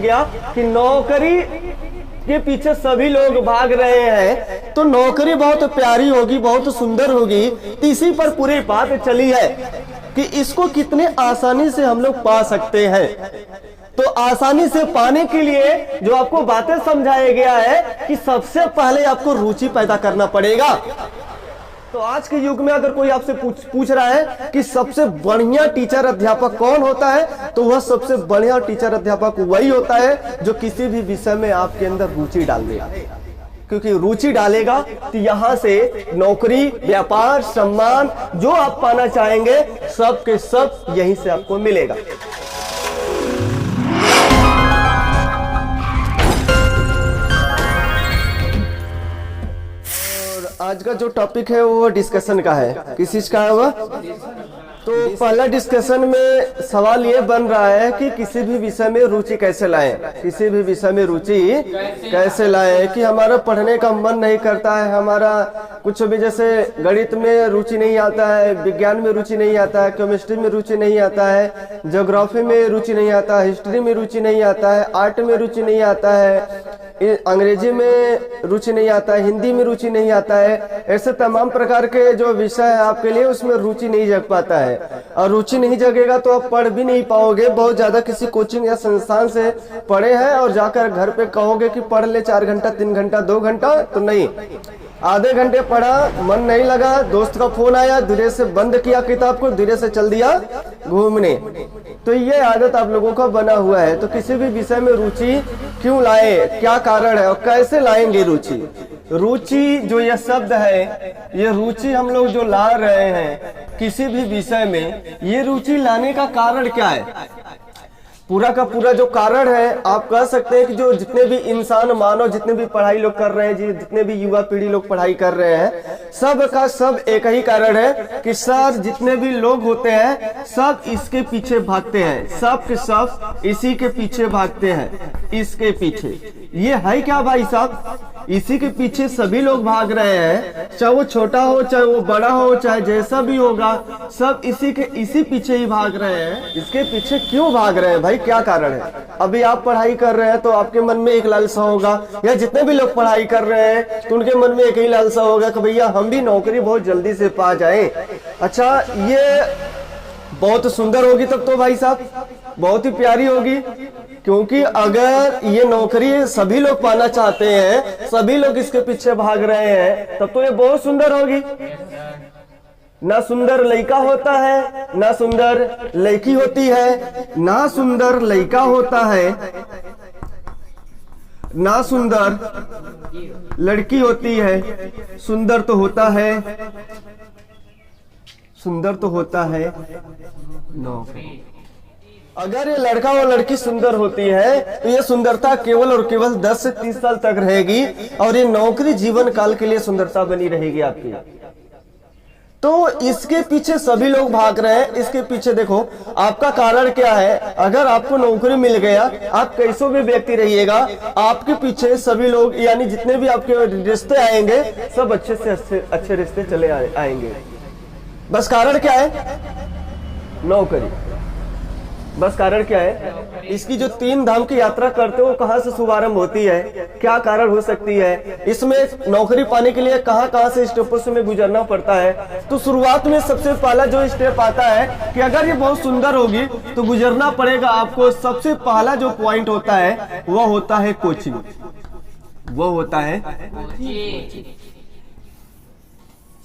गया कि नौकरी के पीछे सभी लोग भाग रहे हैं, तो नौकरी बहुत प्यारी होगी, बहुत सुंदर होगी। तो इसी पर पूरी बात चली है कि इसको कितने आसानी से हम लोग पा सकते हैं। तो आसानी से पाने के लिए जो आपको बातें समझाया गया है कि सबसे पहले आपको रुचि पैदा करना पड़ेगा। तो आज के युग में अगर कोई आपसे पूछ रहा है कि सबसे बढ़िया टीचर अध्यापक कौन होता है, तो वह सबसे बढ़िया टीचर अध्यापक वही होता है जो किसी भी विषय में आपके अंदर रुचि डाल देगा। क्योंकि रुचि डालेगा तो यहां से नौकरी, व्यापार, सम्मान जो आप पाना चाहेंगे सब के सब यहीं से आपको मिलेगा। आज का जो टॉपिक है वो डिस्कशन का है। किस चीज का है वह? तो पहला डिस्कशन में सवाल ये बन रहा है कि किसी भी विषय में रुचि कैसे लाएं, किसी भी विषय में रुचि कैसे लाएं कि हमारा पढ़ने का मन नहीं करता है, हमारा कुछ भी जैसे गणित में रुचि नहीं आता है, विज्ञान में रुचि नहीं आता है, केमिस्ट्री में रुचि नहीं आता है, ज्योग्राफी में रुचि नहीं आता है, हिस्ट्री में रुचि नहीं आता है, आर्ट में रुचि नहीं आता है, अंग्रेजी में रुचि नहीं आता है, हिंदी में रुचि नहीं आता है। ऐसे तमाम प्रकार के जो विषय है आपके लिए उसमें रुचि नहीं जग पाता है, और रुचि नहीं जगेगा तो आप पढ़ भी नहीं पाओगे। बहुत ज्यादा किसी कोचिंग या संस्थान से पढ़े हैं और जाकर घर पे कहोगे कि पढ़ ले 4 घंटा, 3 घंटा, 2 घंटा, तो नहीं, आधे घंटे पढ़ा, मन नहीं लगा, दोस्त का फोन आया, धीरे से बंद किया किताब को, धीरे से चल दिया घूमने। तो ये आदत आप लोगों का बना हुआ है। तो किसी भी विषय में रुचि क्यों लाए, क्या कारण है और कैसे लाएंगे रुचि? रुचि जो यह शब्द है, ये रुचि हम लोग जो ला रहे हैं किसी भी विषय में, ये रुचि लाने का कारण क्या है? पूरा का पूरा जो कारण है आप कह सकते हैं कि जो जितने भी इंसान मानव जितने भी पढ़ाई लोग कर रहे हैं, जितने भी युवा पीढ़ी लोग पढ़ाई कर रहे हैं, सब का सब एक ही कारण है कि सर जितने भी लोग होते हैं सब इसके पीछे भागते हैं, सब के सब इसी के पीछे भागते हैं, इसके पीछे। ये है क्या भाई साहब? इसी के पीछे सभी लोग भाग रहे हैं, चाहे वो छोटा हो, चाहे वो बड़ा हो, चाहे जैसा भी होगा, सब इसी पीछे ही भाग रहे हैं। इसके पीछे क्यों भाग रहे हैं भाई, क्या कारण है? अभी आप पढ़ाई कर रहे हैं तो आपके मन में एक लालसा होगा, या जितने भी लोग पढ़ाई कर रहे हैं तो उनके मन में एक ही लालसा होगा कि भैया हम भी नौकरी बहुत जल्दी से पा जाएं। अच्छा, ये बहुत सुंदर होगी तब तो भाई साहब, बहुत ही प्यारी होगी, क्योंकि अगर ये नौकरी सभी लोग पाना चाहते हैं, सभी लोग इसके पीछे भाग रहे हैं, तब तो ये बहुत सुंदर होगी। ना सुंदर लड़का होता है, ना सुंदर लड़की होती है, ना सुंदर लड़का होता है, ना सुंदर लड़की होती है, सुंदर तो होता है, सुंदर तो होता है नौकरी। अगर ये लड़का और लड़की सुंदर होती है तो ये सुंदरता केवल और केवल 10 से 30 साल तक रहेगी, और ये नौकरी जीवन काल के लिए सुंदरता बनी रहेगी आपकी। तो इसके पीछे सभी लोग भाग रहे हैं। इसके पीछे देखो आपका कारण क्या है। अगर आपको नौकरी मिल गया, आप कैसो भी व्यक्ति रहिएगा, आपके पीछे सभी लोग यानी जितने भी आपके रिश्ते आएंगे सब अच्छे से अच्छे रिश्ते चले आएंगे। बस कारण क्या है? नौकरी। बस कारण क्या है? इसकी जो 3 धाम की यात्रा करते हो कहां से शुभारंभ होती है, क्या कारण हो सकती है, इसमें नौकरी पाने के लिए कहां से स्टेपों से में गुजरना पड़ता है। तो शुरुआत में सबसे पहला जो स्टेप आता है कि अगर ये बहुत सुंदर होगी तो गुजरना पड़ेगा आपको। सबसे पहला जो पॉइंट होता है वह होता है कोचिंग, वो होता है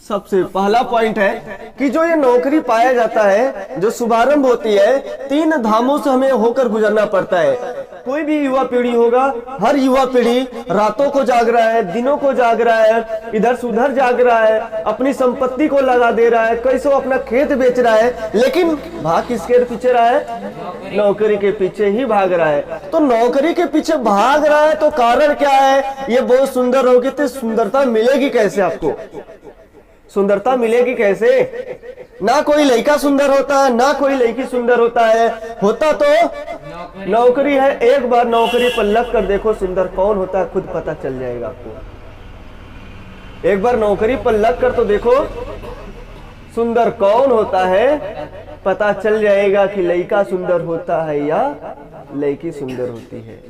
सबसे पहला पॉइंट है कि जो ये नौकरी पाया जाता है, जो शुभारंभ होती है, 3 धामों से हमें होकर गुजरना पड़ता है। कोई भी युवा पीढ़ी होगा, हर युवा पीढ़ी रातों को जाग रहा है, दिनों को जाग रहा है, इधर से उधर जाग रहा है, अपनी संपत्ति को लगा दे रहा है, कैसे अपना खेत बेच रहा है, लेकिन भाग किसके पीछे रहा है? नौकरी के पीछे ही भाग रहा है। तो नौकरी के पीछे भाग रहा है तो कारण क्या है? ये बहुत सुंदर होगी तो सुंदरता मिलेगी कैसे आपको? सुंदरता मिलेगी कैसे? ना कोई लड़का सुंदर होता है, ना कोई लड़की सुंदर होता है, होता तो नौकरी है। एक बार नौकरी पर लग कर देखो सुंदर कौन होता है, खुद पता चल जाएगा आपको। एक बार नौकरी पर लग कर तो देखो सुंदर कौन होता है, पता चल जाएगा कि लड़का सुंदर होता है या लड़की सुंदर होती है।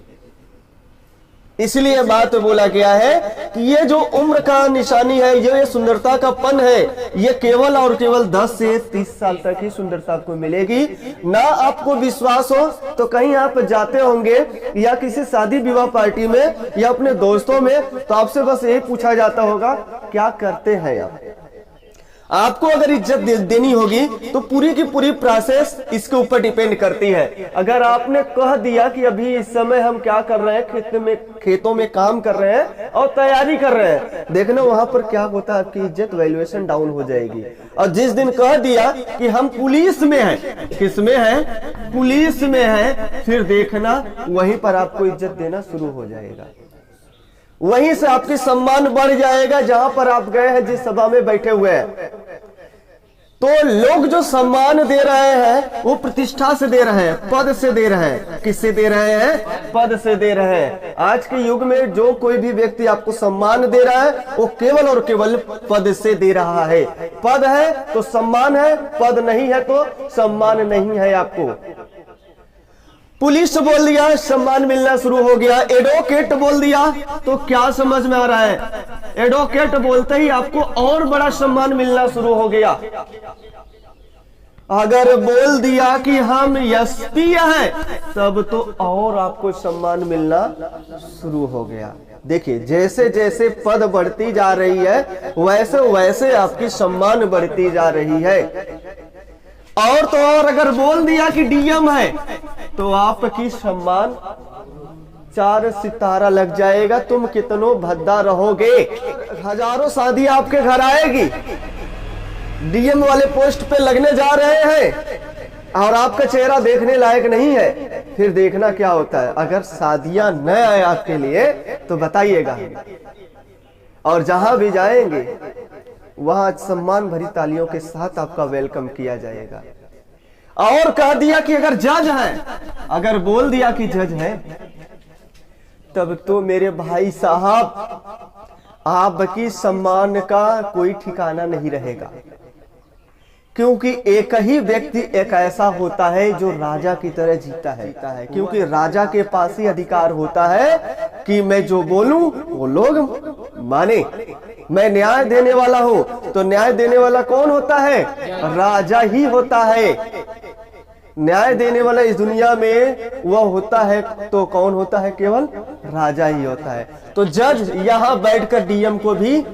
इसलिए बात बोला गया है कि ये जो उम्र का निशानी है, ये सुंदरता का पन है, ये केवल और केवल 10 से 30 साल तक ही सुंदरता आपको मिलेगी। ना आपको विश्वास हो तो कहीं आप जाते होंगे या किसी शादी विवाह पार्टी में या अपने दोस्तों में, तो आपसे बस यही पूछा जाता होगा क्या करते हैं आप। आपको अगर इज्जत देनी होगी तो पूरी की पूरी प्रोसेस इसके ऊपर डिपेंड करती है। अगर आपने कह दिया कि अभी इस समय हम क्या कर रहे हैं, खेतों में काम कर रहे हैं और तैयारी कर रहे हैं, देखना वहां पर क्या होता है, आपकी इज्जत वैल्यूएशन डाउन हो जाएगी। और जिस दिन कह दिया कि हम पुलिस में हैं, किस में है, पुलिस में है, फिर देखना वहीं पर आपको इज्जत देना शुरू हो जाएगा। वहीं से आपकी सम्मान बढ़ जाएगा जहां पर आप गए हैं, जिस सभा में बैठे हुए हैं। तो लोग जो सम्मान दे रहे हैं वो प्रतिष्ठा से दे रहे हैं, पद से दे रहे हैं। किससे दे रहे हैं? पद से दे रहे हैं। आज के युग में जो कोई भी व्यक्ति आपको सम्मान दे रहा है वो केवल और केवल पद से दे रहा है। पद है तो सम्मान है, पद नहीं है तो सम्मान नहीं है आपको। पुलिस बोल दिया, सम्मान मिलना शुरू हो गया। एडवोकेट बोल दिया तो क्या समझ में आ रहा है? एडवोकेट बोलते ही आपको और बड़ा सम्मान मिलना शुरू हो गया। अगर बोल दिया कि हम एसपी हैं, तब तो और आपको सम्मान मिलना शुरू हो गया। देखिए, जैसे जैसे पद बढ़ती जा रही है वैसे वैसे आपकी सम्मान बढ़ती जा रही है। और तो और अगर बोल दिया कि डीएम है तो आपकी सम्मान 4 सितारा लग जाएगा। तुम कितनों भद्दा रहोगे, हजारों शादी आपके घर आएगी। डीएम वाले पोस्ट पे लगने जा रहे हैं और आपका चेहरा देखने लायक नहीं है, फिर देखना क्या होता है। अगर शादियां न आए आपके लिए तो बताइएगा, और जहां भी जाएंगे वहां सम्मान भरी तालियों के साथ आपका वेलकम किया जाएगा। और कह दिया कि अगर जज है, अगर बोल दिया कि जज है, तब तो मेरे भाई साहब आपकी सम्मान का कोई ठिकाना नहीं रहेगा। क्योंकि एक ही व्यक्ति एक ऐसा होता है जो राजा की तरह जीता है। क्योंकि राजा के पास ही अधिकार होता है कि मैं जो बोलूं वो लोग माने। मैं न्याय देने वाला हूं, तो न्याय देने वाला कौन होता है? राजा ही होता है। न्याय देने वाला इस दुनिया में वह होता है तो कौन होता है? केवल राजा ही होता है। तो जज यहां बैठकर डीएम को भी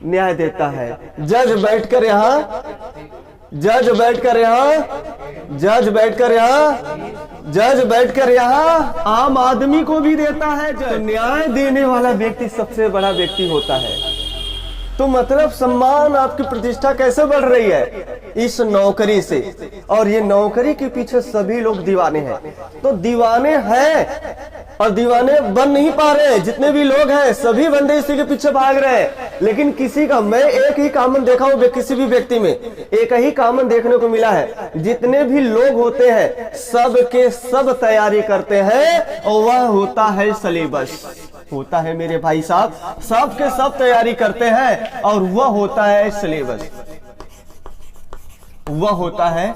न्याय देता है। जज बैठकर यहाँ, जज बैठकर यहाँ, जज बैठकर यहाँ, जज बैठकर यहाँ आम आदमी को भी देता है। तो न्याय देने वाला व्यक्ति सबसे बड़ा व्यक्ति होता है। तो मतलब सम्मान, आपकी प्रतिष्ठा कैसे बढ़ रही है? इस नौकरी से। और ये नौकरी के पीछे सभी लोग दीवाने हैं। तो दीवाने हैं और दीवाने बन नहीं पा रहे हैं। जितने भी लोग हैं सभी बंदे इसी के पीछे भाग रहे हैं। लेकिन किसी का, मैं एक ही कॉमन देखा हूं किसी भी व्यक्ति में, एक ही कॉमन देखने को मिला है। जितने भी लोग होते हैं सब के सब तैयारी करते हैं और वह होता है सिलेबस। होता है मेरे भाई साहब, सब के सब तैयारी करते हैं और वह होता है सिलेबस। वह होता है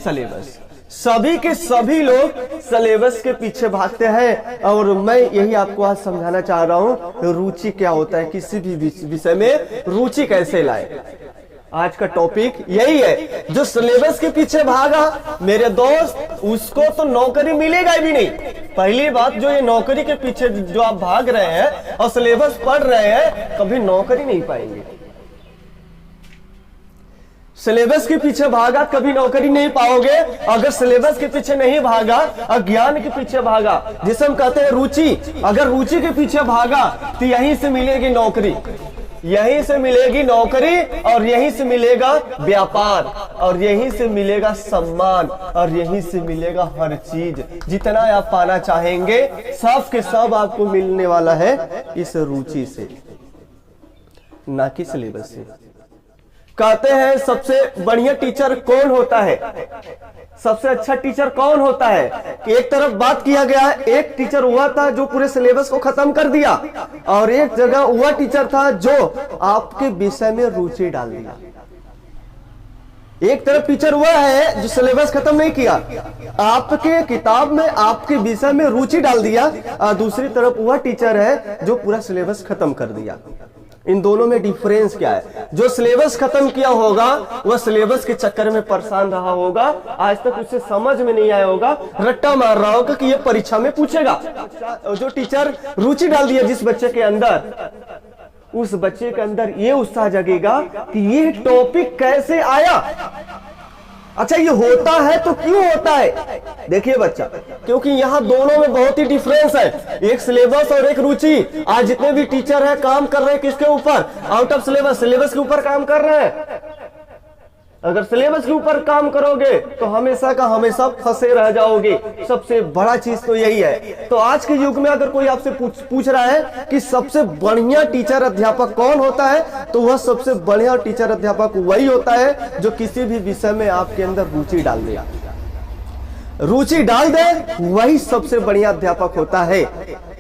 सिलेबस। सभी के सभी लोग सिलेबस के पीछे भागते हैं। और मैं यही आपको आज समझाना चाह रहा हूं, रुचि क्या होता है, किसी भी विषय में रुचि कैसे लाए। आज का टॉपिक यही है। जो सिलेबस के पीछे भागा मेरे दोस्त, उसको तो नौकरी मिलेगा भी नहीं। पहली बात, जो ये नौकरी के पीछे जो आप भाग रहे हैं और सिलेबस पढ़ रहे हैं, कभी नौकरी नहीं पाएंगे। सिलेबस के पीछे भागा कभी नौकरी नहीं पाओगे। अगर सिलेबस के पीछे नहीं भागा, अज्ञान के पीछे भागा, जिसे हम कहते हैं रुचि, अगर रुचि के पीछे भागा तो यहीं से मिलेगी नौकरी, यहीं से मिलेगी नौकरी, और यहीं से मिलेगा व्यापार, और यहीं से मिलेगा सम्मान, और यहीं से मिलेगा हर चीज। जितना आप पाना चाहेंगे सब के सब आपको मिलने वाला है इस रुचि से, ना कि सिलेबस से। कहते हैं सबसे बढ़िया टीचर कौन होता है, सबसे अच्छा टीचर कौन होता है? एक तरफ बात किया गया है, एक टीचर हुआ था जो पूरे सिलेबस को खत्म कर दिया, और एक जगह हुआ टीचर था जो आपके विषय में रुचि डाल दिया। एक तरफ टीचर हुआ है जो सिलेबस खत्म नहीं किया, आपके किताब में आपके विषय में रुचि डाल दिया, और दूसरी तरफ वह टीचर है जो पूरा सिलेबस खत्म कर दिया। इन दोनों में डिफरेंस क्या है? जो सिलेबस खत्म किया होगा वह सिलेबस के चक्कर में परेशान रहा होगा, आज तक उसे समझ में नहीं आया होगा, रट्टा मार रहा होगा कि ये परीक्षा में पूछेगा। जो टीचर रुचि डाल दिया जिस बच्चे के अंदर, उस बच्चे के अंदर ये उत्साह जगेगा कि ये टॉपिक कैसे आया, अच्छा ये होता है तो क्यों होता है। देखिए बच्चा, क्योंकि यहाँ दोनों में बहुत ही डिफरेंस है, एक सिलेबस और एक रुचि। आज जितने भी टीचर हैं काम कर रहे हैं किसके ऊपर? आउट ऑफ सिलेबस, सिलेबस के ऊपर काम कर रहे हैं। अगर सिलेबस के ऊपर काम करोगे तो हमेशा का हमेशा फंसे रह जाओगे। सबसे बड़ा चीज तो यही है। तो आज के युग में अगर कोई आपसे पूछ रहा है कि सबसे बढ़िया टीचर अध्यापक कौन होता है, तो वह सबसे बढ़िया टीचर अध्यापक वही होता है जो किसी भी विषय में आपके अंदर रुचि डाल दे। रुचि डाल दे वही सबसे बढ़िया अध्यापक होता है,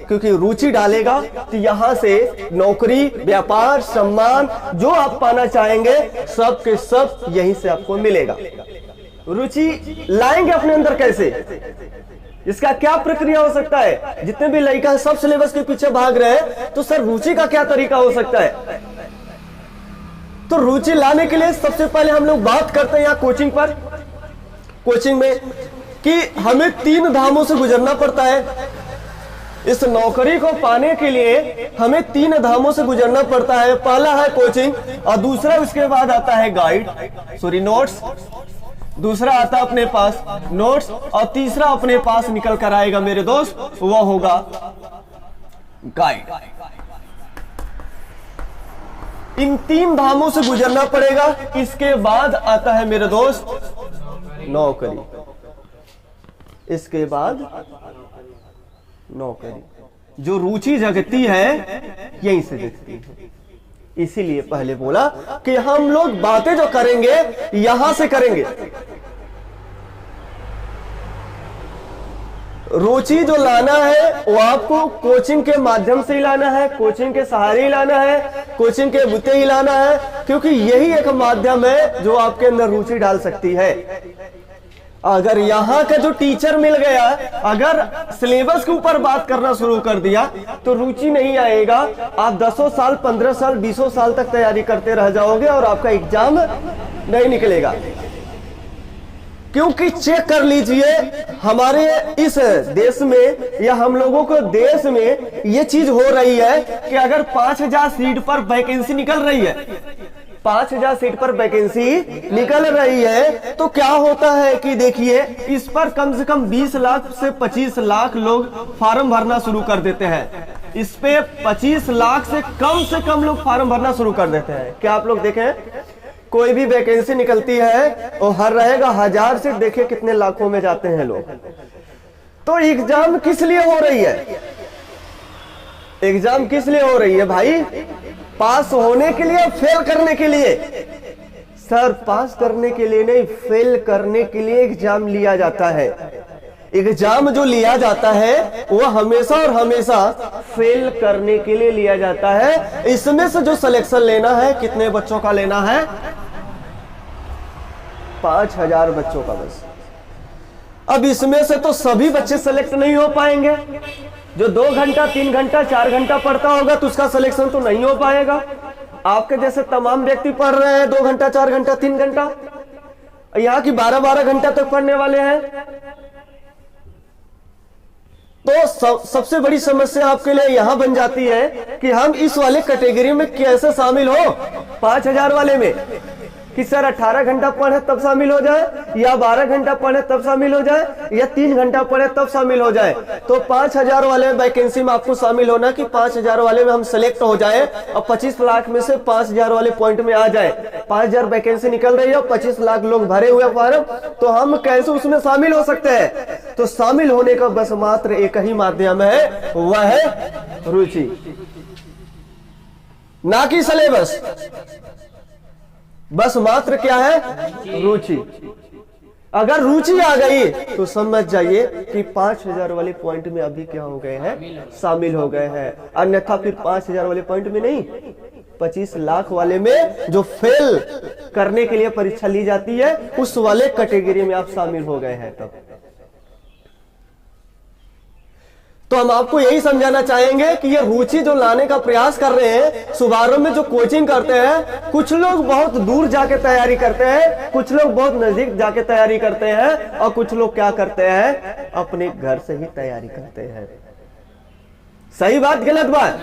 क्योंकि रुचि डालेगा तो यहां से नौकरी, व्यापार, सम्मान जो आप पाना चाहेंगे सब के सब यहीं से आपको मिलेगा। रुचि लाएंगे अपने अंदर कैसे? इसका क्या प्रक्रिया हो सकता है? जितने भी लड़का है सब सिलेबस के पीछे भाग रहे हैं, तो सर रुचि का क्या तरीका हो सकता है? तो रुचि लाने के लिए सबसे पहले हम लोग बात करते हैं यहाँ कोचिंग में कि हमें 3 धामों से गुजरना पड़ता है। इस नौकरी को पाने के लिए हमें 3 धामों से गुजरना पड़ता है। पहला है कोचिंग, और दूसरा उसके बाद आता है नोट्स, दूसरा आता है अपने पास नोट्स, और तीसरा अपने पास निकल कर आएगा मेरे दोस्त, वह होगा गाइड। इन 3 धामों से गुजरना पड़ेगा। इसके बाद आता है मेरे दोस्त नौकरी, इसके बाद नौकरी। जो रुचि जगती है यहीं से जगती है। इसीलिए पहले बोला कि हम लोग बातें जो करेंगे यहां से करेंगे। रुचि जो लाना है वो आपको कोचिंग के माध्यम से ही लाना है, कोचिंग के सहारे ही लाना है, कोचिंग के बुते ही लाना है, क्योंकि यही एक माध्यम है जो आपके अंदर रुचि डाल सकती है। अगर यहाँ का जो टीचर मिल गया, अगर सिलेबस के ऊपर बात करना शुरू कर दिया तो रुचि नहीं आएगा। आप 10 साल, 15 साल, 20 साल तक तैयारी करते रह जाओगे और आपका एग्जाम नहीं निकलेगा। क्योंकि चेक कर लीजिए, हमारे इस देश में या हम लोगों को देश में ये चीज हो रही है कि अगर 5000 सीट पर वैकेंसी निकल रही है, 5000 सीट पर वैकेंसी निकल रही है, तो क्या होता है कि देखिए इस पर कम से कम 20 लाख से 25 लाख लोग फार्म भरना शुरू कर देते हैं। इस पे 25 लाख से कम लोग फार्म भरना शुरू कर देते हैं। क्या आप लोग देखें, कोई भी वैकेंसी निकलती है और हर रहेगा 1000 सीट, देखिए कितने लाखों में जाते हैं लोग। तो एग्जाम किस लिए हो रही है? एग्जाम किस लिए हो रही है भाई? पास होने के लिए, फेल करने के लिए? सर पास करने के लिए नहीं, फेल करने के लिए एग्जाम लिया जाता है। एग्जाम जो लिया जाता है वो हमेशा और हमेशा फेल करने के लिए लिया जाता है। इसमें से जो सिलेक्शन लेना है, कितने बच्चों का लेना है? 5000 बच्चों का बस। अब इसमें से तो सभी बच्चे सेलेक्ट नहीं हो पाएंगे। जो 2 घंटा, 3 घंटा, 4 घंटा पढ़ता होगा तो उसका सिलेक्शन तो नहीं हो पाएगा। आपके जैसे तमाम व्यक्ति पढ़ रहे हैं 2 घंटा, 4 घंटा, 3 घंटा, यहाँ की 12-12 घंटा तक पढ़ने वाले हैं। तो सबसे बड़ी समस्या आपके लिए यहां बन जाती है कि हम इस वाले कैटेगरी में कैसे शामिल हो? 5000 वाले में कि सर 18 घंटा पढ़े तब शामिल हो जाए, या 12 घंटा पढ़े तब शामिल हो जाए, या 3 घंटा पढ़े तब शामिल हो जाए। तो 5000 वाले वैकेंसी में आपको शामिल होना कि 5000 वाले में हम सेलेक्ट हो जाए और 25 लाख में से 5000 वाले पॉइंट में आ जाए। 5000 वैकेंसी निकल रही है और 25 लाख लोग भरे हुए फॉर्म, तो हम कैसे उसमें शामिल हो सकते हैं? तो शामिल होने का बस मात्र एक ही माध्यम है, वह है रुचि, ना कि सिलेबस। बस मात्र क्या है? रुचि। अगर रुचि आ गई तो समझ जाइए कि 5000 वाले पॉइंट में अभी क्या हो गए हैं? शामिल हो गए हैं। अन्यथा फिर 5000 वाले पॉइंट में नहीं, 25 लाख वाले में जो फेल करने के लिए परीक्षा ली जाती है, उस वाले कैटेगरी में आप शामिल हो गए हैं। तब तो हम आपको यही समझाना चाहेंगे कि ये रुचि जो लाने का प्रयास कर रहे हैं, शुभारंभ में जो कोचिंग करते हैं, कुछ लोग बहुत दूर जाके तैयारी करते हैं, कुछ लोग बहुत नजदीक जाके तैयारी करते हैं, और कुछ लोग क्या करते हैं, अपने घर से ही तैयारी करते हैं। सही बात गलत बात?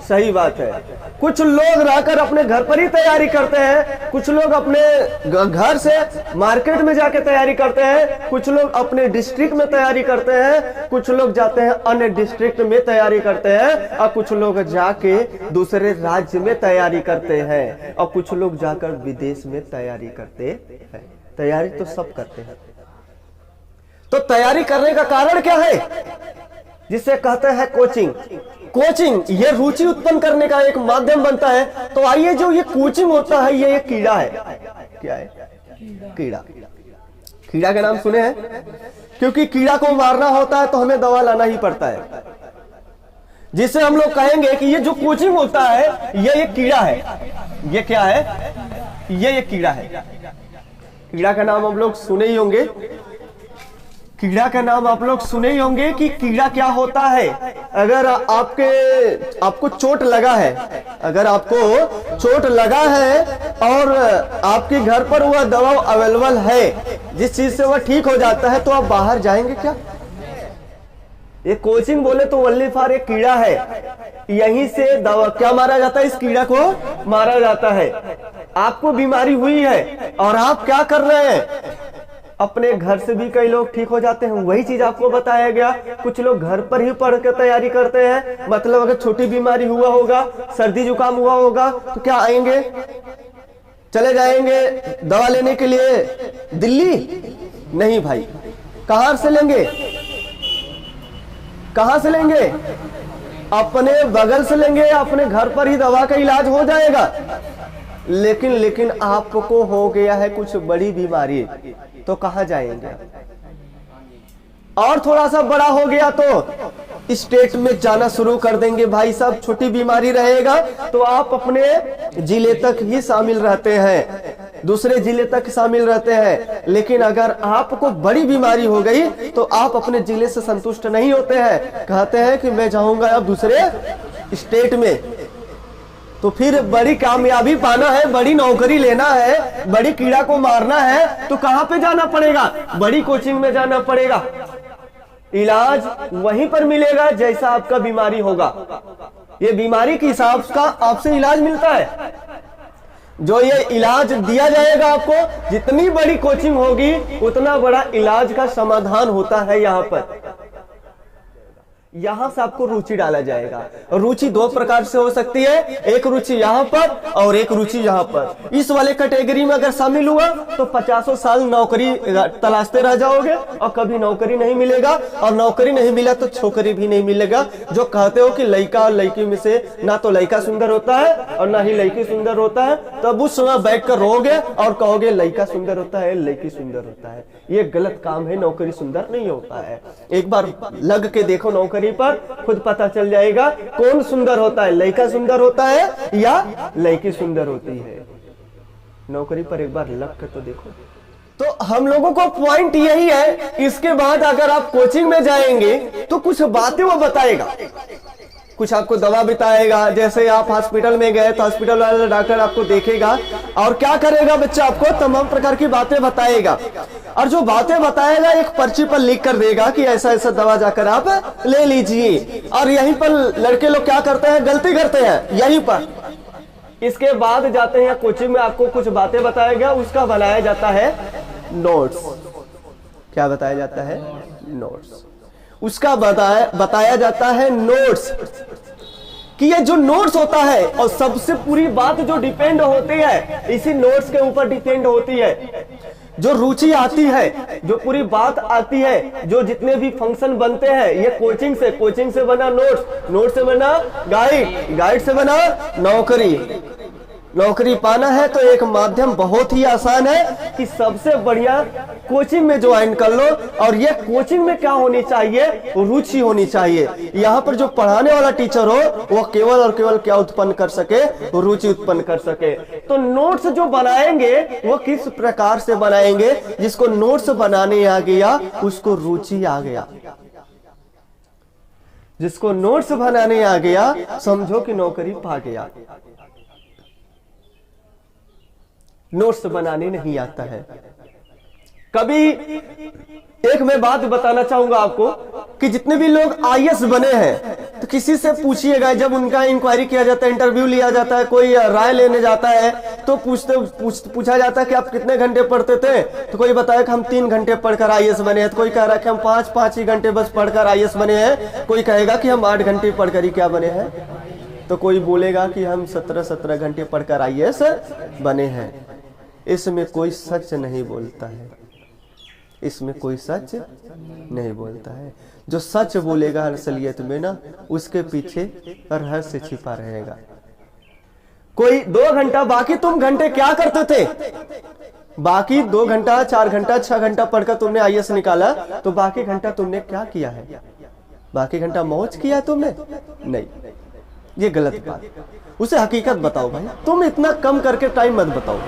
सही बात है। कुछ लोग रहकर अपने घर पर ही तैयारी करते हैं, कुछ लोग अपने घर से मार्केट में जाके तैयारी करते हैं, कुछ लोग अपने डिस्ट्रिक्ट में तैयारी करते हैं, कुछ लोग जाते हैं अन्य डिस्ट्रिक्ट में तैयारी करते हैं, और कुछ लोग जाके दूसरे राज्य में तैयारी करते हैं, और कुछ लोग जाकर विदेश में तैयारी करते हैं। तैयारी तो सब करते हैं। तो तैयारी करने का कारण क्या है, जिसे कहते हैं कोचिंग। कोचिंग ये रुचि उत्पन्न करने का एक माध्यम बनता है। तो आइए, जो ये कोचिंग होता है, ये एक कीड़ा है। क्या है? कीड़ा। कीड़ा का नाम सुने हैं? क्योंकि कीड़ा को मारना होता है तो हमें दवा लाना ही पड़ता है, जिससे हम लोग कहेंगे कि ये जो कोचिंग होता है, ये एक कीड़ा है। ये क्या है? ये एक कीड़ा है। कीड़ा का नाम हम लोग सुने ही होंगे। कीड़ा का नाम आप लोग सुने ही होंगे कि कीड़ा क्या होता है। अगर आपको चोट लगा है, अगर आपको चोट लगा है और आपके घर पर वह दवा अवेलेबल है, जिस चीज से वह ठीक हो जाता है, तो आप बाहर जाएंगे क्या? ये कोचिंग बोले तो वल्ली फार एक कीड़ा है, यहीं से दवा क्या मारा जाता है, इस कीड़ा को मारा जाता है। आपको बीमारी हुई है और आप क्या कर रहे हैं, अपने घर से भी कई लोग ठीक हो जाते हैं। वही चीज आपको बताया गया। कुछ लोग घर पर ही पढ़ के तैयारी करते हैं। मतलब अगर छोटी बीमारी हुआ होगा, सर्दी जुकाम हुआ होगा, तो क्या आएंगे, चले जाएंगे दवा लेने के लिए दिल्ली? नहीं भाई, कहां से लेंगे? कहां से लेंगे? अपने बगल से लेंगे, अपने घर पर ही दवा का इलाज हो जाएगा। लेकिन आपको हो गया है कुछ बड़ी बीमारी, तो कहां जाएंगे? और थोड़ा सा बड़ा हो गया तो स्टेट में जाना शुरू कर देंगे। भाई साहब, छोटी बीमारी रहेगा तो आप अपने जिले तक ही शामिल रहते हैं, दूसरे जिले तक शामिल रहते हैं। लेकिन अगर आपको बड़ी बीमारी हो गई तो आप अपने जिले से संतुष्ट नहीं होते हैं, कहते हैं कि मैं जाऊंगा अब दूसरे स्टेट में। तो फिर बड़ी कामयाबी पाना है, बड़ी नौकरी लेना है, बड़ी कीड़ा को मारना है, तो कहां पे जाना पड़ेगा? बड़ी कोचिंग में जाना पड़ेगा। इलाज वहीं पर मिलेगा जैसा आपका बीमारी होगा। ये बीमारी के हिसाब का आपसे इलाज मिलता है। जो ये इलाज दिया जाएगा आपको, जितनी बड़ी कोचिंग होगी उतना बड़ा इलाज का समाधान होता है। यहां से आपको रुचि डाला जाएगा। रुचि दो प्रकार से हो सकती है, एक रुचि यहां पर और एक रुचि यहां पर। इस वाले कैटेगरी में अगर शामिल हुआ तो 50 साल नौकरी तलाशते रह जाओगे और कभी नौकरी नहीं मिलेगा, और नौकरी नहीं मिला तो छोकरी भी नहीं मिलेगा। जो कहते हो कि लड़का और लड़की में से ना तो लड़का सुंदर होता है और ना ही लड़की सुंदर होता है, तब उस समय बैठ कर रोगे और कहोगे लड़का सुंदर होता है, लड़की सुंदर होता है। ये गलत काम है। नौकरी सुंदर नहीं होता है। एक बार लग के देखो नौकरी पर, खुद पता चल जाएगा कौन सुंदर होता है, लड़का सुंदर होता है या लड़की सुंदर होती है। नौकरी पर एक बार लग कर तो देखो। तो हम लोगों को पॉइंट यही है। इसके बाद अगर आप कोचिंग में जाएंगे तो कुछ बातें वो बताएगा, कुछ आपको दवा बताएगा। जैसे आप हॉस्पिटल में गए तो हॉस्पिटल वाला डॉक्टर आपको देखेगा और क्या करेगा, बच्चा आपको तमाम प्रकार की बातें बताएगा। और जो बातें बताएगा एक पर्ची पर लिख कर देगा कि ऐसा ऐसा दवा जाकर आप ले लीजिए। और यहीं पर लड़के लोग क्या करते हैं, गलती करते हैं यहीं पर। इसके बाद जाते हैं कोचिंग में, आपको कुछ बातें बताएगा, उसका बनाया जाता है नोट्स। क्या बताया जाता है? नोट्स। उसका बताया जाता है नोट्स। कि ये जो नोट्स होता है, और सबसे पूरी बात जो डिपेंड होती है इसी नोट्स के ऊपर डिपेंड होती है। जो रुचि आती है, जो पूरी बात आती है, जो जितने भी फंक्शन बनते हैं, ये कोचिंग से बना नोट्स, नोट से बना गाइड, गाइड से बना नौकरी। नौकरी पाना है तो एक माध्यम बहुत ही आसान है कि सबसे बढ़िया कोचिंग में ज्वाइन कर लो। और ये कोचिंग में क्या होनी चाहिए, रुचि होनी चाहिए। यहाँ पर जो पढ़ाने वाला टीचर हो वो केवल और केवल क्या उत्पन्न कर सके, रुचि उत्पन्न कर सके। तो नोट्स जो बनाएंगे वो किस प्रकार से बनाएंगे, जिसको नोट्स बनाने आ गया उसको रुचि आ गया। जिसको नोट्स बनाने आ गया समझो कि नौकरी पा गया। नोट्स बनाने नहीं आता है। कभी एक मैं बात बताना चाहूंगा आपको कि जितने भी लोग आईएएस बने हैं तो किसी से पूछिएगा, जब उनका इंक्वायरी किया जाता है, इंटरव्यू लिया जाता है, कोई राय लेने जाता है तो पूछा जाता है कि आप कितने घंटे पढ़ते थे, तो कोई बताया कि हम 3 घंटे पढ़कर आईएएस बने हैं, तो कोई कह रहा है कि हम 5 ही घंटे बस पढ़कर आईएएस बने हैं, कोई कहेगा कि हम 8 घंटे पढ़कर ही क्या बने हैं, तो कोई बोलेगा कि हम 17 घंटे पढ़कर आईएएस बने हैं। इसमें कोई सच नहीं बोलता है, इसमें कोई सच नहीं बोलता है। जो सच बोलेगा असलियत में ना, उसके पीछे रहस्य छिपा रहेगा। कोई 2 घंटा, बाकी तुम घंटे क्या करते थे, बाकी 2 घंटा 4 घंटा 6 घंटा पढ़कर तुमने आईएएस निकाला, तो बाकी घंटा तुमने क्या किया है, बाकी घंटा मौज किया तुमने? नहीं, ये गलत बात। उसे हकीकत बताओ भाई, तुम इतना कम करके टाइम मत बताओ,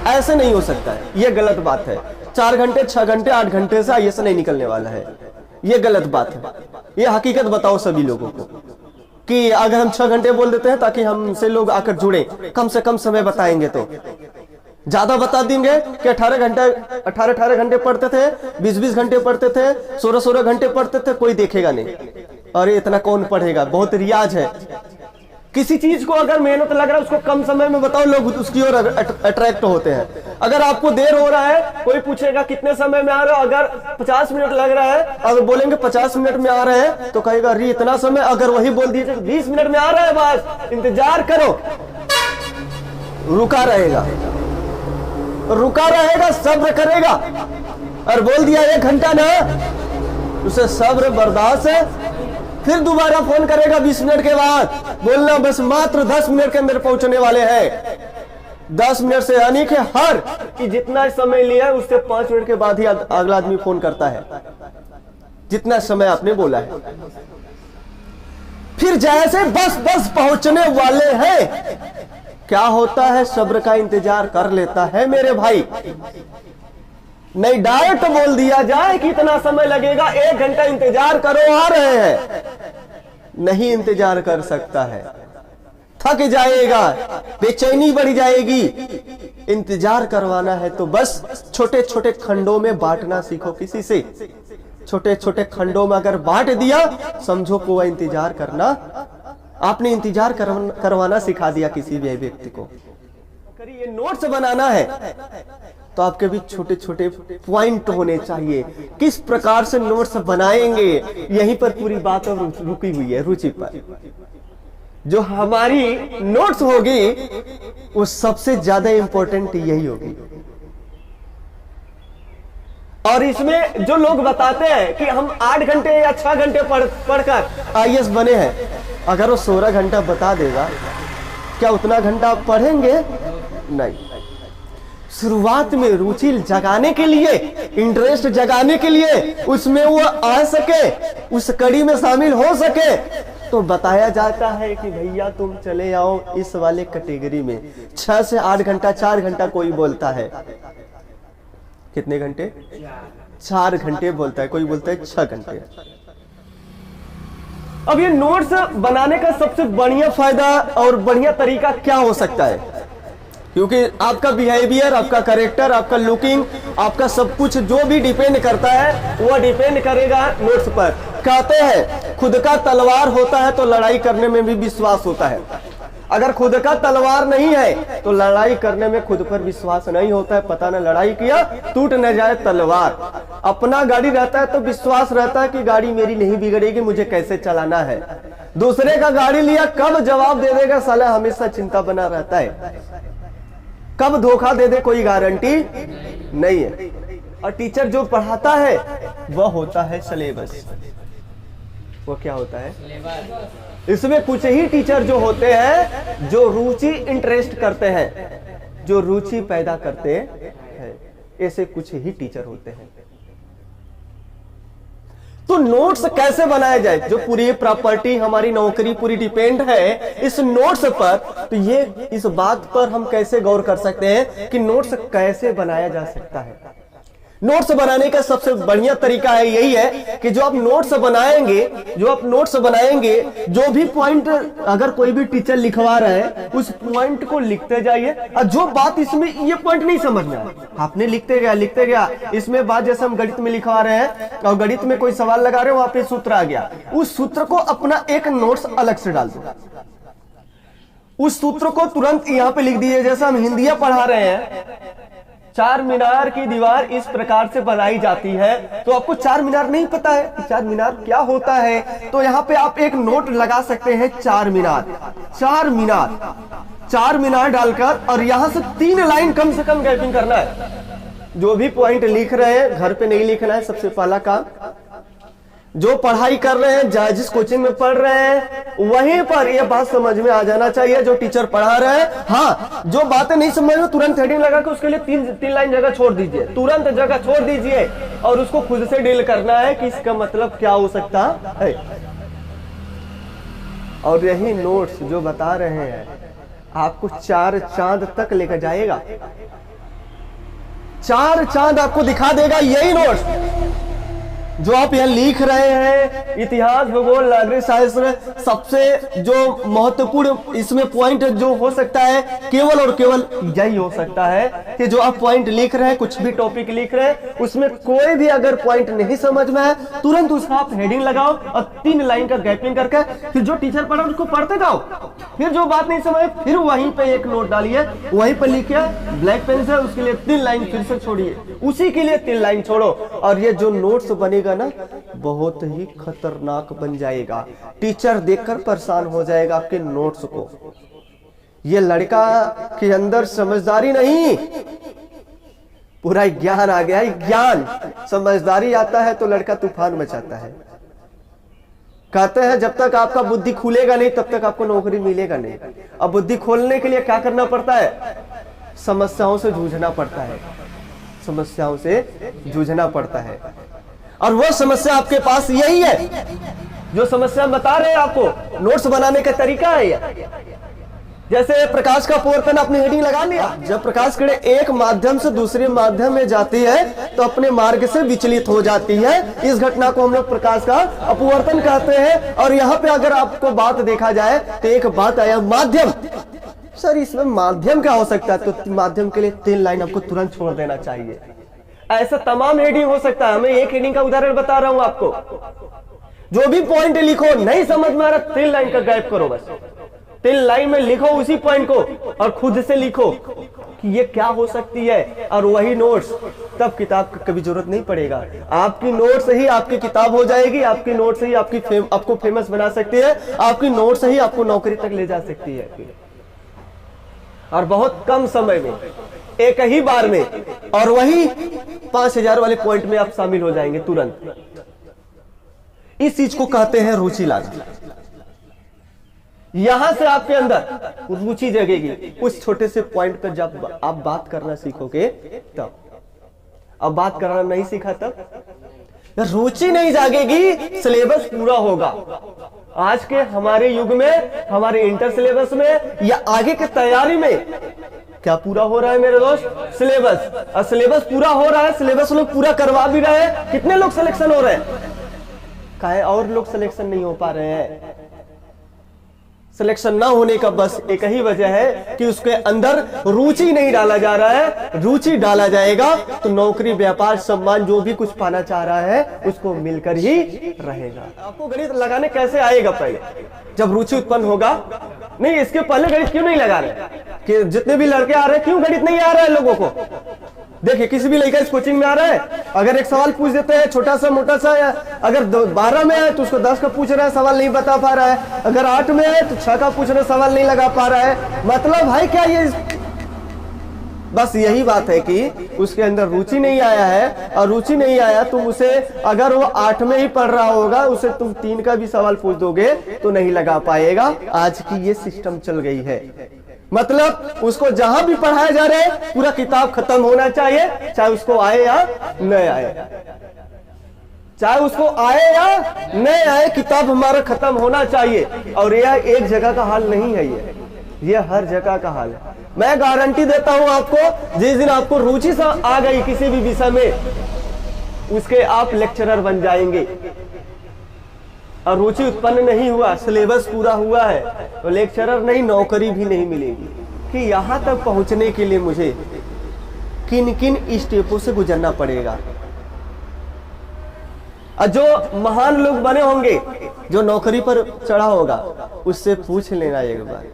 ऐसे नहीं हो सकता है, ये गलत बात है। 4 घंटे 6 घंटे 8 घंटे से आईएएस नहीं निकलने वाला है, ये गलत बात है। ये हकीकत बताओ सभी लोगों को कि अगर हम 6 घंटे बोल देते हैं ताकि हमसे लोग आकर जुड़े, कम से कम समय बताएंगे, तो ज्यादा बता देंगे कि 18 घंटे पढ़ते थे, 20 घंटे पढ़ते थे, 16 घंटे पढ़ते थे, कोई देखेगा नहीं। अरे इतना कौन पढ़ेगा, बहुत रियाज है। किसी चीज को अगर मेहनत लग रहा है उसको कम समय में बताओ, लोग उसकी ओर अट्रैक्ट होते हैं। अगर आपको देर हो रहा है, कोई पूछेगा कितने समय में आ रहे हो, अगर 50 मिनट लग रहा है, अगर बोलेंगे 50 मिनट में आ रहे हैं, तो कहेगा अरे इतना समय। अगर वही बोल दीजिए 20 मिनट में आ रहा है, बस इंतजार करो, रुका रहेगा, सब्र करेगा। और बोल दिया 1 घंटा ना, उसे सब्र बर्दाश्त है, फिर दोबारा फोन करेगा 20 मिनट के बाद, बोलना बस मात्र 10 मिनट के अंदर पहुंचने वाले हैं। 10 मिनट से यानी कि हर कि जितना समय लिया है उससे 5 मिनट के बाद ही अगला आदमी फोन करता है, जितना समय आपने बोला है। फिर जैसे बस पहुंचने वाले हैं, क्या होता है, सब्र का इंतजार कर लेता है मेरे भाई। नहीं डायरेक्ट बोल दिया जाए कि इतना समय लगेगा, 1 घंटा इंतजार करो, आ रहे हैं, नहीं इंतजार कर सकता है, थक जाएगा, बेचैनी बढ़ जाएगी। इंतजार करवाना है तो बस छोटे छोटे खंडों में बांटना सीखो किसी से। छोटे छोटे खंडों में अगर बांट दिया, समझो को वह इंतजार करना, आपने इंतजार करवाना सिखा दिया किसी भी व्यक्ति को। ये नोट्स बनाना है तो आपके भी छोटे छोटे पॉइंट होने चाहिए, किस प्रकार से नोट्स बनाएंगे, यहीं पर पूरी बात अब रुकी हुई है, रुचि पर। जो हमारी नोट्स होगी वो सबसे ज्यादा इंपॉर्टेंट यही होगी। और इसमें जो लोग बताते हैं कि हम 8 घंटे या 6 घंटे पढ़कर आईएएस बने हैं, अगर वो 16 घंटा बता देगा, क्या उतना घंटा पढ़ेंगे? नहीं। शुरुआत में रुचि जगाने के लिए, इंटरेस्ट जगाने के लिए, उसमें वो आ सके, उस कड़ी में शामिल हो सके, तो बताया जाता है कि भैया तुम चले आओ इस वाले कैटेगरी में। 6 से 8 घंटा, 4 घंटा कोई बोलता है, कितने घंटे? 4 घंटे बोलता है, कोई बोलता है 6 घंटे। अब ये नोट्स बनाने का सबसे बढ़िया फायदा और बढ़िया तरीका क्या हो सकता है? क्योंकि आपका बिहेवियर, आपका कैरेक्टर, आपका लुकिंग, आपका सब कुछ जो भी डिपेंड करता है वो डिपेंड करेगा नोट्स पर। कहते हैं खुद का तलवार होता है तो लड़ाई करने में भी विश्वास होता है। अगर खुद का तलवार नहीं है तो लड़ाई करने में खुद पर विश्वास नहीं होता है। पता न लड़ाई किया टूट न जाए तलवार। अपना गाड़ी रहता है तो विश्वास रहता है कि गाड़ी मेरी नहीं बिगड़ेगी, मुझे कैसे चलाना है। दूसरे का गाड़ी लिया, कब जवाब दे देगा साला, हमेशा चिंता बना रहता है। कब धोखा दे दे कोई गारंटी नहीं है। और टीचर जो पढ़ाता है वह होता है सिलेबस। वो क्या होता है? इसमें कुछ ही टीचर जो होते हैं जो रुचि इंटरेस्ट करते हैं, जो रुचि पैदा करते हैं, ऐसे कुछ ही टीचर होते हैं। तो नोट्स कैसे बनाया जाए, जो पूरी प्रॉपर्टी हमारी नौकरी पूरी डिपेंड है इस नोट्स पर, तो ये इस बात पर हम कैसे गौर कर सकते हैं कि नोट्स कैसे बनाया जा सकता है। नोट्स बनाने का सबसे बढ़िया तरीका है यही है कि जो आप नोट्स बनाएंगे, जो भी पॉइंट अगर कोई भी टीचर लिखवा रहा है उस पॉइंट को लिखते जाइए, और जो बात इसमें ये पॉइंट नहीं समझ में आया आपने लिखते गया। इसमें बात जैसे हम गणित में लिखवा रहे हैं और गणित में कोई सवाल लगा रहे हो, वहां पे सूत्र आ गया, उस सूत्र को अपना एक नोट्स अलग से डाल दो, उस सूत्र को तुरंत यहाँ पे लिख दीजिए। जैसे हम हिंदिया पढ़ा रहे हैं, चार मीनार की दीवार इस प्रकार से बनाई जाती है, तो आपको चार मीनार नहीं पता है कि चार मीनार क्या होता है, तो यहाँ पे आप एक नोट लगा सकते हैं, चार मीनार डालकर, और यहां से 3 लाइन कम से कम गैपिंग करना है। जो भी पॉइंट लिख रहे हैं घर पे नहीं लिखना है, सबसे पहला काम। जो पढ़ाई कर रहे हैं, जिस कोचिंग में पढ़ रहे हैं, वहीं पर यह बात समझ में आ जाना चाहिए जो टीचर पढ़ा रहे हैं। हाँ, जो बातें नहीं समझ में तुरंत हेडिंग लगा के उसके लिए तीन लाइन जगह छोड़ दीजिए, तुरंत जगह छोड़ दीजिए, और उसको खुद से डील करना है कि इसका मतलब क्या हो सकता है। और यही नोट्स जो बता रहे हैं आपको 4 चांद तक लेकर जाएगा, 4 चांद आपको दिखा देगा यही नोट्स जो आप यहाँ लिख रहे हैं। इतिहास, भूगोल, नागरिक शास्त्र, सबसे जो महत्वपूर्ण इसमें पॉइंट जो हो सकता है केवल और केवल यही हो सकता है कि जो आप पॉइंट लिख रहे हैं, कुछ भी टॉपिक लिख रहे हैं, उसमें कोई भी अगर पॉइंट नहीं समझ में है, तुरंत उसका आप हेडिंग लगाओ और 3 लाइन का गैपिंग करके फिर जो टीचर पढ़ा उसको पढ़ते जाओ। फिर जो बात नहीं समझ, फिर वहीं पे एक नोट डालिए, वहीं पर लिखिए ब्लैक पेन से, उसके लिए 3 लाइन फिर से छोड़िए, उसी के लिए 3 लाइन छोड़ो, और ये जो नोट्स बनेगा ना बहुत ही खतरनाक बन जाएगा। टीचर देखकर परेशान हो जाएगा आपके नोट्स को। ये लड़का के अंदर समझदारी नहीं, पूरा ज्ञान आ गया है, ज्ञान। समझदारी आता है तो लड़का तूफान मचाता है। कहते हैं जब तक आपका बुद्धि खुलेगा नहीं तब तक आपको नौकरी मिलेगा नहीं। अब बुद्धि खोलने के लिए क्या करना पड़ता है? समस्याओं से जूझना पड़ता है, समस्याओं से जूझना पड़ता है। और वो समस्या आपके पास यही है, जो समस्या बता रहे हैं आपको, नोट्स बनाने का तरीका है ये। जैसे प्रकाश का अपवर्तन आपने हेडिंग लगा लिया, जब प्रकाश किरण एक माध्यम से दूसरे माध्यम में जाती है तो अपने मार्ग से विचलित हो जाती है। इस घटना को हम लोग प्रकाश का अपवर्तन कहते हैं। और यहाँ पे अगर आपको बात देखा जाए तो एक बात आया माध्यम। सर इसमें माध्यम क्या हो सकता है? तो माध्यम के लिए 3 लाइन आपको तुरंत छोड़ देना चाहिए। ऐसा तमाम हेडिंग हो सकता है। मैं एक हेडिंग का उदाहरण बता रहा हूं आपको। जो भी पॉइंट लिखो, नहीं समझ में आ रहा, 3 लाइन का गैप करो, बस 3 लाइन में लिखो उसी पॉइंट को और खुद से लिखो कि ये क्या हो सकती है, और वही नोट्स। तब किताब की कभी जरूरत नहीं पड़ेगा। आपकी नोट्स ही आपकी किताब हो जाएगी, आपकी नोट्स ही आपको फेमस बना सकती है, आपकी नोट्स ही आपको नौकरी तक ले जा सकती है, और बहुत कम समय में, एक ही बार में। और वही 5000 वाले पॉइंट में आप शामिल हो जाएंगे तुरंत। इस चीज को कहते हैं रुचि लाना। यहां से आपके अंदर रुचि जगेगी उस छोटे से पॉइंट पर। जब आप बात करना सीखोगे तब। अब बात करना नहीं सीखा तब रुचि नहीं जागेगी, सिलेबस पूरा होगा। आज के हमारे युग में, हमारे इंटर सिलेबस में या आगे की तैयारी में क्या पूरा हो रहा है मेरे दोस्त? सिलेबस। और सिलेबस पूरा हो रहा है, सिलेबस लोग पूरा करवा भी रहे हैं। कितने लोग सिलेक्शन हो रहे हैं? काहे और लोग सिलेक्शन नहीं हो पा रहे हैं? सिलेक्शन ना होने का बस एक ही वजह है कि उसके अंदर रुचि नहीं डाला जा रहा है। रुचि डाला जाएगा तो नौकरी, व्यापार, सम्मान जो भी कुछ पाना चाह रहा है उसको मिलकर ही रहेगा। आपको गणित लगाने कैसे आएगा? पहले जब रुचि उत्पन्न होगा। नहीं, इसके पहले गणित क्यों नहीं लगा रहे? कि जितने भी लड़के आ रहे हैं, क्यों गणित नहीं आ रहा है लोगों को? देखिए, किसी भी लड़का इस कोचिंग में आ रहा है, अगर एक सवाल पूछ देते हैं छोटा सा मोटा सा, या अगर 12 में है तो उसको 10 का पूछ रहा है, सवाल नहीं बता पा रहा है। अगर 8 में है तो 6 का पूछ रहा है, सवाल नहीं लगा पा रहा है। मतलब भाई क्या ये बस यही बात है कि उसके अंदर रुचि नहीं आया है, और रुचि नहीं आया तुम उसे, अगर वो 8 में ही पढ़ रहा होगा, उसे तुम 3 का भी सवाल पूछ दोगे तो नहीं लगा पाएगा। आज की ये सिस्टम चल गई है, मतलब उसको जहां भी पढ़ाया जा रहा है पूरा किताब खत्म होना चाहिए, चाहे उसको आए या न आए, चाहे उसको आए या न आए, किताब हमारा खत्म होना चाहिए। और यह एक जगह का हाल नहीं है, ये हर जगह का हाल है। मैं गारंटी देता हूं आपको, जिस दिन आपको रुचि आ गई किसी भी विषय में, उसके आप लेक्चरर बन जाएंगे। और रुचि उत्पन्न नहीं हुआ, सिलेबस पूरा हुआ है, तो लेक्चरर नहीं, नौकरी भी नहीं मिलेगी। कि यहां तक पहुंचने के लिए मुझे किन किन स्टेपों से गुजरना पड़ेगा। और जो महान लोग बने होंगे, जो नौकरी पर चढ़ा होगा, उससे पूछ लेना एक बार,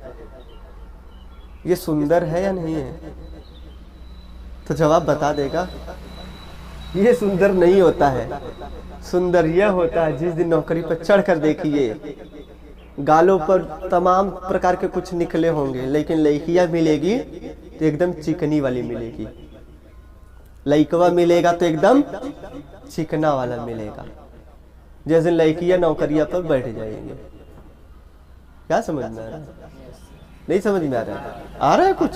ये सुंदर है या नहीं है, तो जवाब बता देगा ये सुंदर नहीं होता है। सुंदर यह होता है जिस दिन नौकरी पर चढ़कर देखिए, गालों पर तमाम प्रकार के कुछ निकले होंगे, लेकिन लड़कियां मिलेगी तो एकदम चिकनी वाली मिलेगी, लड़कवा मिलेगा तो एकदम चिकना वाला मिलेगा। जिस दिन लड़कियां नौकरियां पर बैठ जाएंगे। क्या समझ में आ रहा है? नहीं समझ में आ रहा है? आ रहा है कुछ?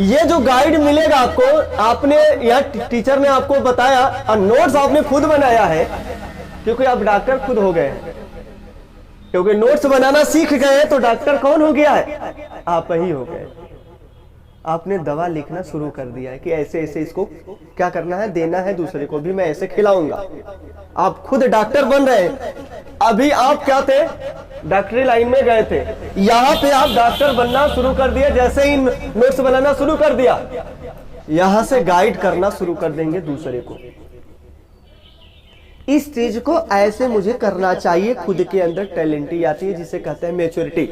ये जो गाइड मिलेगा आपको, आपने यहाँ टीचर ने आपको बताया और नोट्स आपने खुद बनाया है, क्योंकि आप डॉक्टर खुद हो गए, क्योंकि नोट्स बनाना सीख गए तो डॉक्टर कौन हो गया है? आप ही हो गए। आपने दवा लिखना शुरू कर दिया है कि ऐसे ऐसे इसको क्या करना है, देना है, दूसरे को भी मैं ऐसे खिलाऊंगा। आप खुद डॉक्टर बन रहे हैं। अभी आप क्या थे? डॉक्टरी लाइन में गए थे, यहाँ पे आप डॉक्टर बनना शुरू कर दिया। जैसे ही नोट्स बनाना शुरू कर दिया, यहां से गाइड करना शुरू कर देंगे दूसरे को। इस चीज को ऐसे मुझे करना चाहिए, खुद के अंदर टैलेंटी आती है, जिसे कहते हैं मैच्योरिटी,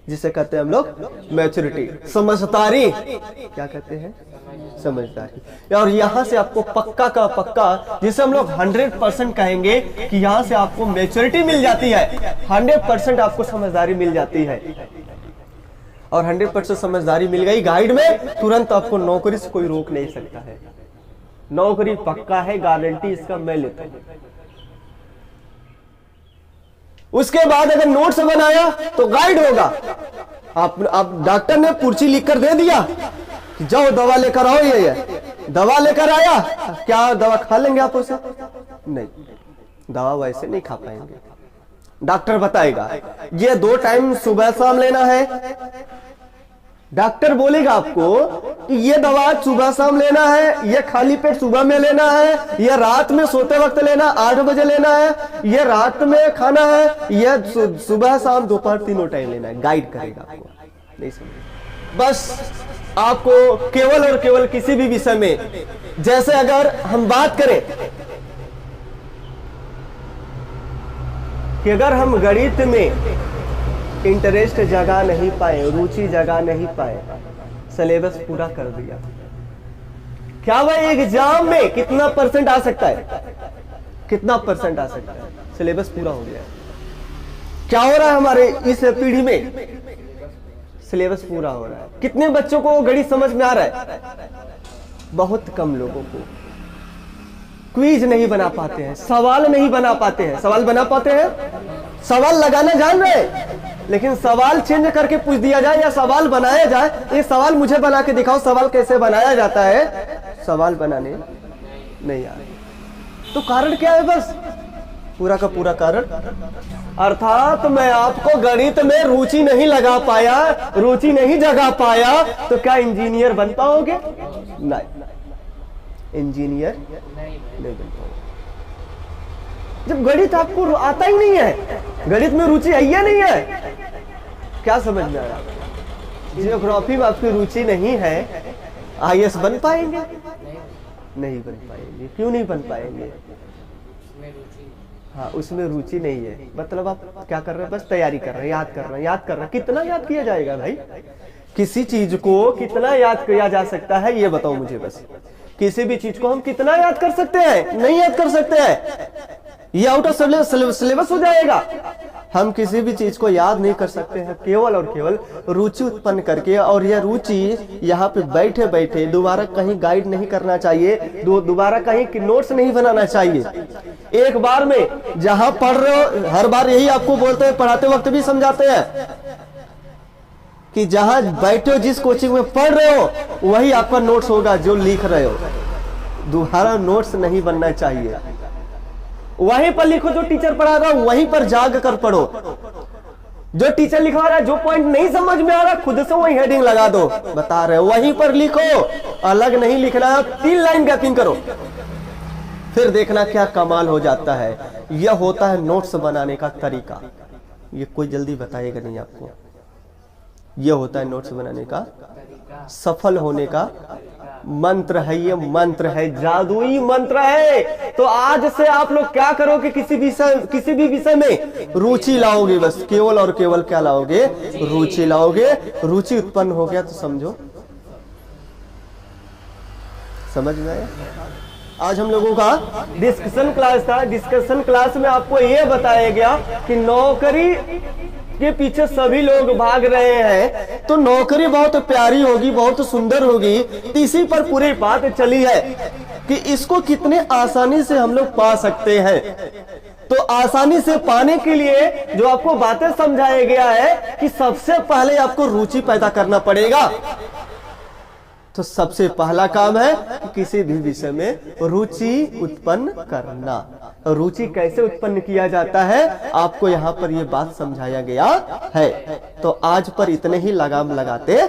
जिसे कहते हैं हम लोग मैच्योरिटी, समझदारी। क्या कहते हैं? समझदारी। और यहां से आपको पक्का का पक्का, जिसे हम लोग 100% कहेंगे कि यहां से आपको मैच्योरिटी मिल जाती है, 100% आपको समझदारी मिल जाती है। और 100% समझदारी मिल गई गाइड में, तुरंत आपको नौकरी से कोई रोक नहीं सकता है। नौकरी पक्का है, गारंटी इसका मैं लेता हूं। उसके बाद अगर नोट्स बनाया तो गाइड होगा। आप डॉक्टर ने पर्ची लिखकर दे दिया कि जाओ दवा लेकर आओ, ये दवा लेकर आया, क्या दवा खा लेंगे आप उसे? नहीं, दवा वैसे नहीं खा पाएंगे। डॉक्टर बताएगा ये 2 टाइम सुबह शाम लेना है। डॉक्टर बोलेगा आपको कि ये दवा सुबह शाम लेना है, ये खाली पेट सुबह में लेना है, ये रात में सोते वक्त लेना, 8 बजे लेना है, ये रात में खाना है, ये सुबह शाम दोपहर तीनों टाइम लेना है। गाइड करेगा आपको। नहीं समझ? बस आपको केवल और केवल किसी भी विषय में, जैसे अगर हम बात करें कि अगर हम गणित में इंटरेस्ट जगा नहीं पाए, रुचि जगा नहीं पाए, सिलेबस पूरा कर दिया, क्या वह एग्जाम में कितना % आ सकता है? कितना % आ सकता है? सिलेबस पूरा हो गया। क्या हो रहा है हमारे इस पीढ़ी में? सिलेबस पूरा हो रहा है। कितने बच्चों को गणित समझ में आ रहा है? बहुत कम लोगों को। क्विज नहीं बना पाते हैं, सवाल नहीं बना पाते हैं। सवाल बना पाते हैं? सवाल लगाना जान रहे हैं, लेकिन सवाल चेंज करके पूछ दिया जाए या सवाल बनाया जाए, ये सवाल मुझे बना के दिखाओ, सवाल कैसे बनाया जाता है, सवाल बनाने नहीं आ रहे। तो कारण क्या है? बस पूरा का पूरा कारण, अर्थात मैं आपको गणित में रुचि नहीं लगा पाया, रुचि नहीं जगा पाया, तो क्या इंजीनियर बन पाओगे? नहीं, इंजीनियर नहीं बन पाओगे। जब गणित आपको आता ही नहीं है, गणित में रुचि है या नहीं है, क्या समझ में आया? जियोग्राफी में आपकी रुचि नहीं है, IAS बन पाएंगे? नहीं बन पाएंगे। क्यों नहीं बन पाएंगे? हाँ, उसमें रुचि नहीं है। मतलब आप क्या कर रहे हैं? बस तैयारी कर रहे हैं, याद कर रहे हैं, याद कर रहे हैं। कितना याद किया जाएगा भाई? किसी चीज को कितना याद किया जा सकता है, ये बताओ मुझे बस। किसी भी चीज को हम कितना याद कर सकते हैं? नहीं याद कर सकते हैं। ये आउट ऑफ सिलेबस हो जाएगा। हम किसी भी चीज को याद नहीं कर सकते हैं केवल और केवल रुचि उत्पन्न करके। और यह रुचि यहाँ पे बैठे बैठे दोबारा कहीं गाइड नहीं करना चाहिए, दोबारा कहीं नोट्स नहीं बनाना चाहिए। एक बार में जहां पढ़ रहे हो, हर बार यही आपको बोलते हैं, पढ़ाते वक्त भी समझाते हैं कि जहां बैठे हो, जिस कोचिंग में पढ़ रहे हो, वही आपका नोट्स होगा जो लिख रहे हो। दोबारा नोट्स नहीं बनना चाहिए। वहीं पर लिखो, जो टीचर पढ़ा रहा है वहीं पर जाग कर पढ़ो। जो टीचर लिखवा रहा है, जो पॉइंट नहीं समझ में आ रहा, खुद से वही हेडिंग लगा दो, बता रहे हो, वहीं पर लिखो, अलग नहीं लिखना। 3 लाइन गैपिंग करो, फिर देखना क्या कमाल हो जाता है। यह होता है नोट्स बनाने का तरीका। ये कोई जल्दी बताएगा नहीं आपको। यह होता है नोट्स बनाने का, सफल होने का मंत्र है। ये मंत्र है, जादुई मंत्र है। तो आज से आप लोग क्या करोगे, किसी भी विषय में रुचि लाओगे। बस केवल और केवल क्या लाओगे, रुचि लाओगे। रुचि उत्पन्न हो गया तो समझो, समझ में आया। आज हम लोगों का डिस्कशन क्लास था। डिस्कशन क्लास में आपको यह बताया गया कि नौकरी के पीछे सभी लोग भाग रहे हैं, तो नौकरी बहुत प्यारी होगी, बहुत सुंदर होगी। इसी पर पूरी बात चली है कि इसको कितने आसानी से हम लोग पा सकते हैं। तो आसानी से पाने के लिए जो आपको बातें समझाया गया है कि सबसे पहले आपको रुचि पैदा करना पड़ेगा। तो सबसे पहला काम है कि किसी भी विषय में रुचि उत्पन्न करना। रुचि कैसे उत्पन्न किया जाता है, आपको यहाँ पर ये बात समझाया गया है। तो आज पर इतने ही लगाम लगाते हैं,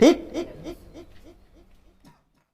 ठीक।